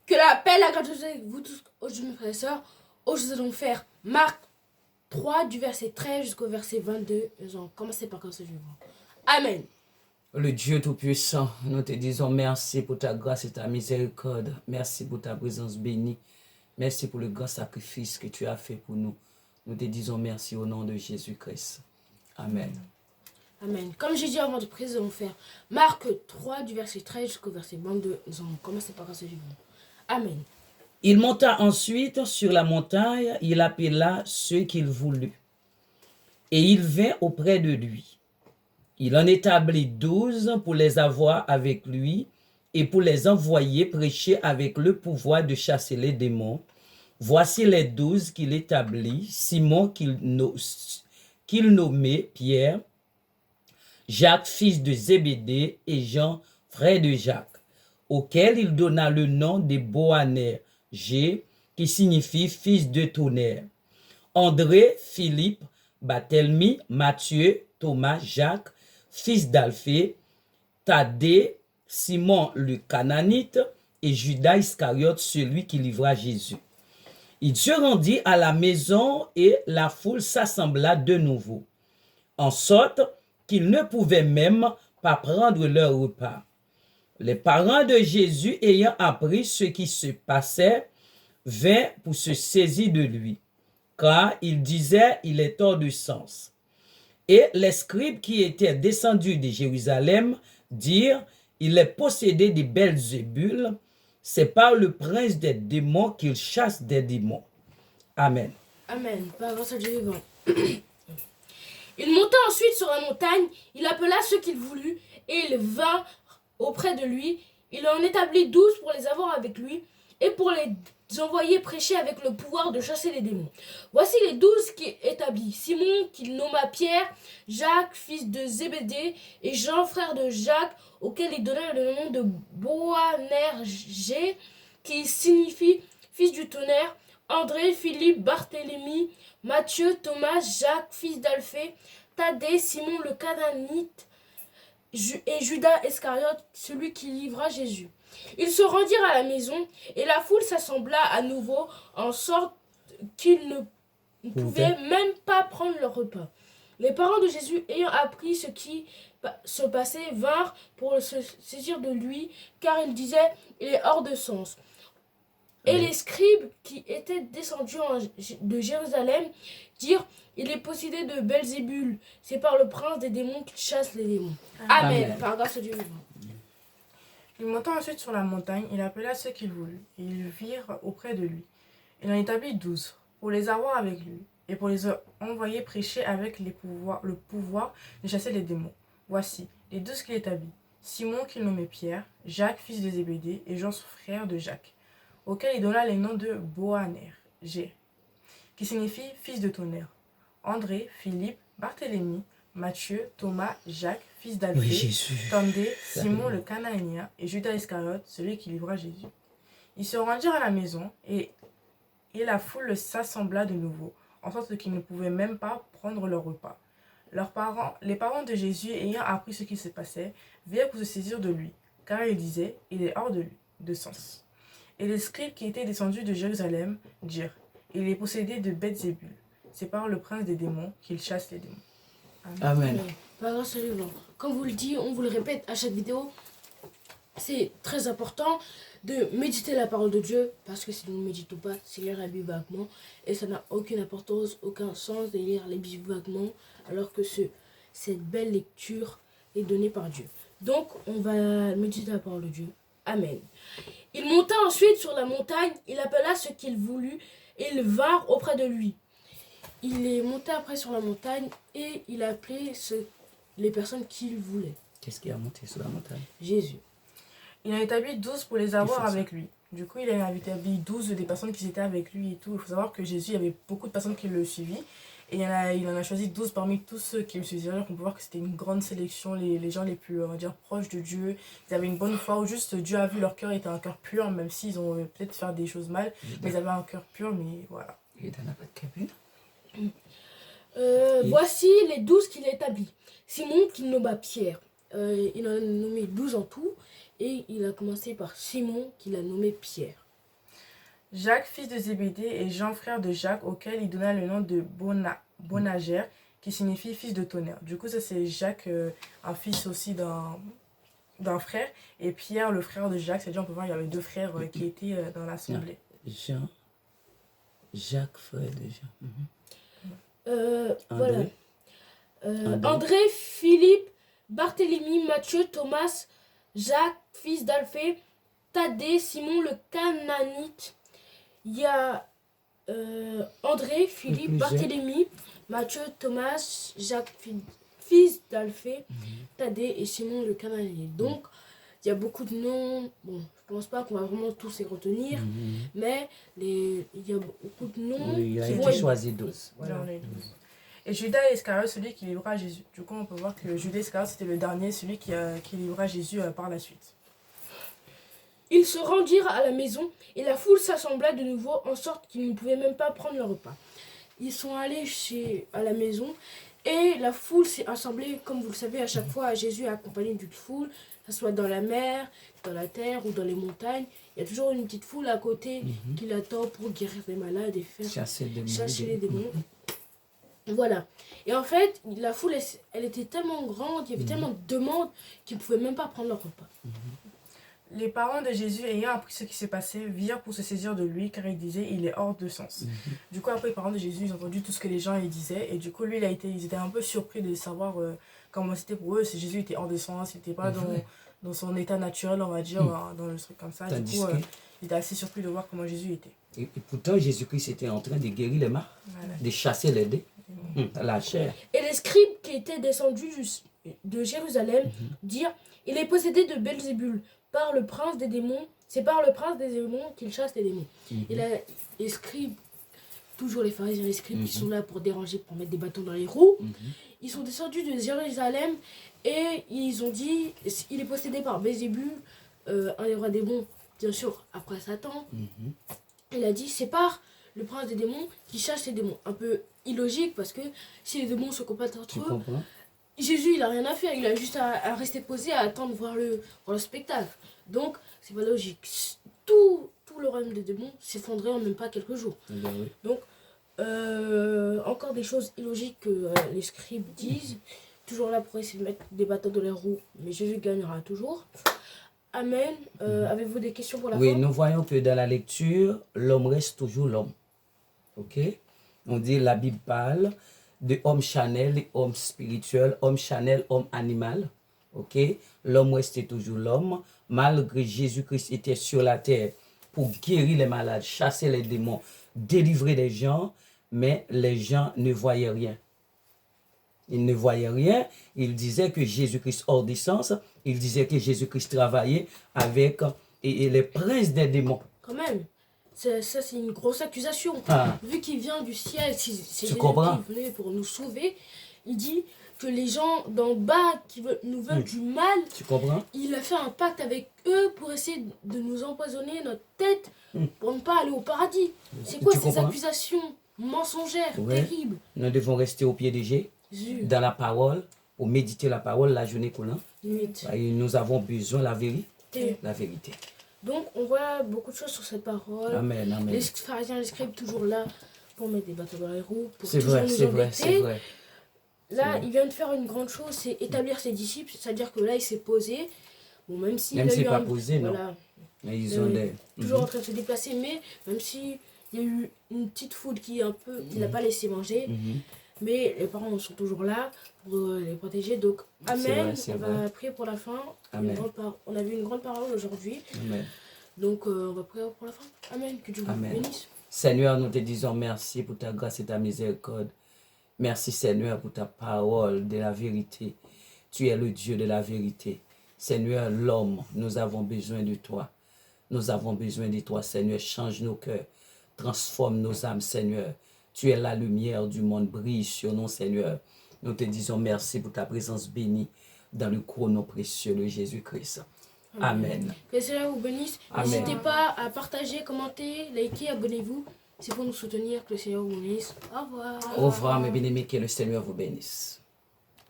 Que la paix, la grâce de Dieu avec vous tous, aujourd'hui mes frères et sœurs. Aujourd'hui nous allons faire Marc 3 du verset 13 jusqu'au verset 22. Nous allons commencer par comme ça, je vais voir. Amen. Le Dieu Tout-Puissant, nous te disons merci pour ta grâce et ta miséricorde. Merci pour ta présence bénie. Merci pour le grand sacrifice que tu as fait pour nous. Nous te disons merci au nom de Jésus-Christ. Amen. Amen. Comme j'ai dit avant de prier, nous allons faire Marc 3 du verset 13 jusqu'au verset 22. Nous allons commencer par comme ça, je vais voir. Amen. Il monta ensuite sur la montagne, il appela ceux qu'il voulut. Et il vint auprès de lui. Il en établit 12 pour les avoir avec lui et pour les envoyer prêcher avec le pouvoir de chasser les démons. Voici les 12 qu'il établit, Simon qu'il nommait Pierre, Jacques fils de Zébédée et Jean frère de Jacques, auquel il donna le nom de Boanerges, qui signifie fils de tonnerre. André, Philippe, Barthélemy, Matthieu, Thomas, Jacques, fils d'Alphée, Thaddée, Simon le Cananite et Judas Iscariote, celui qui livra Jésus. Il se rendit à la maison et la foule s'assembla de nouveau, en sorte qu'ils ne pouvaient même pas prendre leur repas. Les parents de Jésus, ayant appris ce qui se passait, vinrent pour se saisir de lui, car il disait il est hors de sens. Et les scribes qui étaient descendus de Jérusalem dirent, il est possédé de Belzébul, c'est par le prince des démons qu'il chasse des démons. Amen. Amen. Par grâce à Dieu vivant. Il monta ensuite sur la montagne, il appela ceux qu'il voulut, et il vint auprès de lui. Il en établit 12 pour les avoir avec lui, et pour les envoyer prêcher avec le pouvoir de chasser les démons. Voici les 12 qui établit. Simon, qu'il nomma Pierre, Jacques, fils de Zébédée, et Jean, frère de Jacques, auquel il donna le nom de Boanerges, qui signifie fils du tonnerre, André, Philippe, Barthélemy, Matthieu, Thomas, Jacques, fils d'Alphée, Thaddée, Simon le Cananite, et Judas Iscariote, celui qui livra Jésus. Ils se rendirent à la maison, et la foule s'assembla à nouveau, en sorte qu'ils ne pouvaient même pas prendre leur repas. Les parents de Jésus, ayant appris ce qui se passait, vinrent pour se saisir de lui, car il disait, il est hors de sens. Et les scribes qui étaient descendus de Jérusalem dirent, il est possédé de Belzébul, c'est par le prince des démons qu'il chasse les démons. Amen. Par grâce à Dieu vivant. Il monta ensuite sur la montagne, il appela ceux qu'il voulut, et ils virent auprès de lui. Il en établit 12, pour les avoir avec lui, et pour les envoyer prêcher avec le pouvoir de chasser les démons. Voici les 12 qu'il établit. Simon qu'il nommait Pierre, Jacques fils de Zébédée, et Jean frère de Jacques, auquel il donna les noms de Boanerges, qui signifie fils de tonnerre. André, Philippe, Barthélemy, Matthieu, Thomas, Jacques, fils d'Alphée, Thaddée, Simon le Cananéen et Judas Iscariote, celui qui livra Jésus. Ils se rendirent à la maison et la foule s'assembla de nouveau, en sorte qu'ils ne pouvaient même pas prendre leur repas. Les parents de Jésus, ayant appris ce qui se passait, vinrent pour se saisir de lui, car ils disaient, il est hors de sens. Et les scribes qui étaient descendus de Jérusalem dirent, il est possédé de Belzébul, c'est par le prince des démons qu'il chasse les démons. Amen. Par grâce à Dieu vivant. Comme vous le dit, on vous le répète à chaque vidéo, c'est très important de méditer la parole de Dieu, parce que si nous ne méditons pas, c'est lire la Bible vaguement, et ça n'a aucune importance, aucun sens de lire les Bibles vaguement, alors que cette belle lecture est donnée par Dieu. Donc, on va méditer la parole de Dieu. Amen. Il monta ensuite sur la montagne, il appela ceux qu'il voulut, et ils vinrent auprès de lui. Il est monté après sur la montagne, et il a appelé les personnes qu'il voulait. Qu'est-ce qui a monté sur la montagne? Jésus. Il en a établi 12 pour les avoir avec lui. Du coup, il a établi 12 des personnes qui étaient avec lui et tout. Il faut savoir que Jésus, il y avait beaucoup de personnes qui le suivaient. Et il en a choisi 12 parmi tous ceux qui le suivaient. Donc on peut voir que c'était une grande sélection, les gens les plus, on va dire, proches de Dieu. Ils avaient une bonne foi, ou juste Dieu a vu leur cœur était un cœur pur, même s'ils ont peut-être fait des choses mal. Mais ils avaient un cœur pur, mais voilà. Il n'en a pas de cœur pur. Voici les 12 qu'il établit. Simon qu'il nomma Pierre. Il en a nommé 12 en tout. Et il a commencé par Simon qu'il a nommé Pierre. Jacques, fils de Zébédée, et Jean, frère de Jacques, auquel il donna le nom de Boanerges, qui signifie fils de tonnerre. Du coup, ça c'est Jacques, un fils aussi d'un frère, et Pierre, le frère de Jacques. C'est-à-dire, on peut voir, il y avait deux frères qui étaient dans l'assemblée. Jean, Jacques, frère de Jean. Voilà. André. André, Philippe, Barthélemy, Matthieu, Thomas, Jacques, fils d'Alphée, Thaddée, Simon le Cananite. Il y a André, Philippe, plusieurs. Barthélemy, Matthieu, Thomas, Jacques, fils d'Alphée, Thaddée et Simon le Cananite. Donc, il y a beaucoup de noms. Bon, je pense pas qu'on va vraiment tous les retenir, mais il y a beaucoup de noms Oui, il a qui vont été être... choisi 12. Voilà, on est 12. Et Judas Iscariote, celui qui livrera Jésus. Du coup, on peut voir que Judas Iscariote, c'était le dernier, celui qui livrera Jésus par la suite. Ils se rendirent à la maison et la foule s'assembla de nouveau en sorte qu'ils ne pouvaient même pas prendre leur repas. Ils sont allés à la maison et la foule s'est assemblée, comme vous le savez, à chaque fois Jésus est accompagné d'une foule, que ce soit dans la mer, dans la terre ou dans les montagnes. Il y a toujours une petite foule à côté qui l'attend pour guérir les malades et faire Chasser chasser les démons. Voilà. Et en fait, la foule, elle était tellement grande, il y avait tellement de demandes qu'ils ne pouvaient même pas prendre leur repas. Les parents de Jésus, ayant appris ce qui s'est passé, virent pour se saisir de lui, car ils disaient il est hors de sens. Du coup, après, les parents de Jésus, ils ont entendu tout ce que les gens ils disaient, et du coup, lui, ils étaient un peu surpris de savoir comment c'était pour eux. Si Jésus était hors de sens, il n'était pas dans son état naturel, on va dire, dans le truc comme ça. Tandis Du coup, que- ils étaient assez surpris de voir comment Jésus était. Et pourtant, Jésus-Christ était en train de guérir les mains, Voilà. de chasser les dés, la chair. Et les scribes qui étaient descendus de Jérusalem dirent il est possédé de Belzébul par le prince des démons. C'est par le prince des démons qu'il chasse les démons. Et là, les scribes, toujours les pharisiens, les scribes qui sont là pour déranger, pour mettre des bâtons dans les roues, ils sont descendus de Jérusalem et ils ont dit il est possédé par Belzébul, un des rois démons, bien sûr, après Satan. Il a dit c'est par le prince des démons qui chasse les démons. Un peu illogique parce que si les démons se combattent Tu entre eux, comprends? Jésus il a rien à faire, il a juste à rester posé, à attendre voir le spectacle. Donc c'est pas logique. Tout le royaume des démons s'effondrait en même pas quelques jours. Eh bien, oui. Donc encore des choses illogiques que les scribes disent, toujours là pour essayer de mettre des bâtons dans les roues, mais Jésus gagnera toujours. Amen. Avez-vous des questions pour la Oui, fin? nous voyons que dans la lecture, l'homme reste toujours l'homme. Ok? On dit, la Bible parle de homme charnel et homme spirituel, homme charnel, homme animal. Ok? L'homme restait toujours l'homme, malgré Jésus-Christ était sur la terre pour guérir les malades, chasser les démons, délivrer les gens, mais les gens ne voyaient rien. Ils ne voyaient rien. Ils disaient que Jésus-Christ hors du sens. Ils disaient que Jésus-Christ travaillait avec et les princes des démons. Quand même. Ça, c'est une grosse accusation. Ah. Vu qu'il vient du ciel, c'est Jésus comprends? qui venait pour nous sauver. Il dit que les gens d'en bas qui nous veulent du mal, Tu comprends? il a fait un pacte avec eux pour essayer de nous empoisonner notre tête pour ne pas aller au paradis. C'est quoi Tu ces comprends? accusations mensongères, Ouais. terribles? Nous devons rester au pied de Jésus, Jésus, dans la parole, pour méditer la parole la journée qu'on a. nuit. Et nous avons besoin de la vérité. Et La vérité. donc, on voit beaucoup de choses sur cette parole. Amen, amen. Les pharisiens, les scribes, toujours là pour mettre des bâtons dans les roues, pour C'est toujours vrai, nous c'est vrai, embêter. c'est vrai. Là, il vient de faire une grande chose, c'est établir ses disciples, c'est-à-dire que là, il s'est posé. Bon, même s'il Même a s'il eu n'est pas un... posé, non. Voilà, Mais ils ont des... toujours en train de se déplacer, mais même s'il y a eu une petite foule qui n'a pas laissé manger, mais les parents sont toujours là pour les protéger. Donc, amen, c'est on vrai. va prier pour la fin. Amen. On a vu une grande parole aujourd'hui, Amen. donc on va prier pour la fin. Amen, que Dieu vous Amen. bénisse. Seigneur, nous te disons merci pour ta grâce et ta miséricorde. Merci Seigneur pour ta parole de la vérité. Tu es le Dieu de la vérité. Seigneur, l'homme, nous avons besoin de toi. Nous avons besoin de toi, Seigneur. Change nos cœurs. Transforme nos âmes, Seigneur. Tu es la lumière du monde. Brille sur nous, Seigneur. Nous te disons merci pour ta présence bénie dans le chrono précieux de Jésus-Christ. Amen. Que le Seigneur vous bénisse. Amen. N'hésitez pas à partager, commenter, liker, abonnez-vous. C'est pour nous soutenir. Que le Seigneur vous bénisse. Au revoir. Au revoir, mes bien-aimés, que le Seigneur vous bénisse.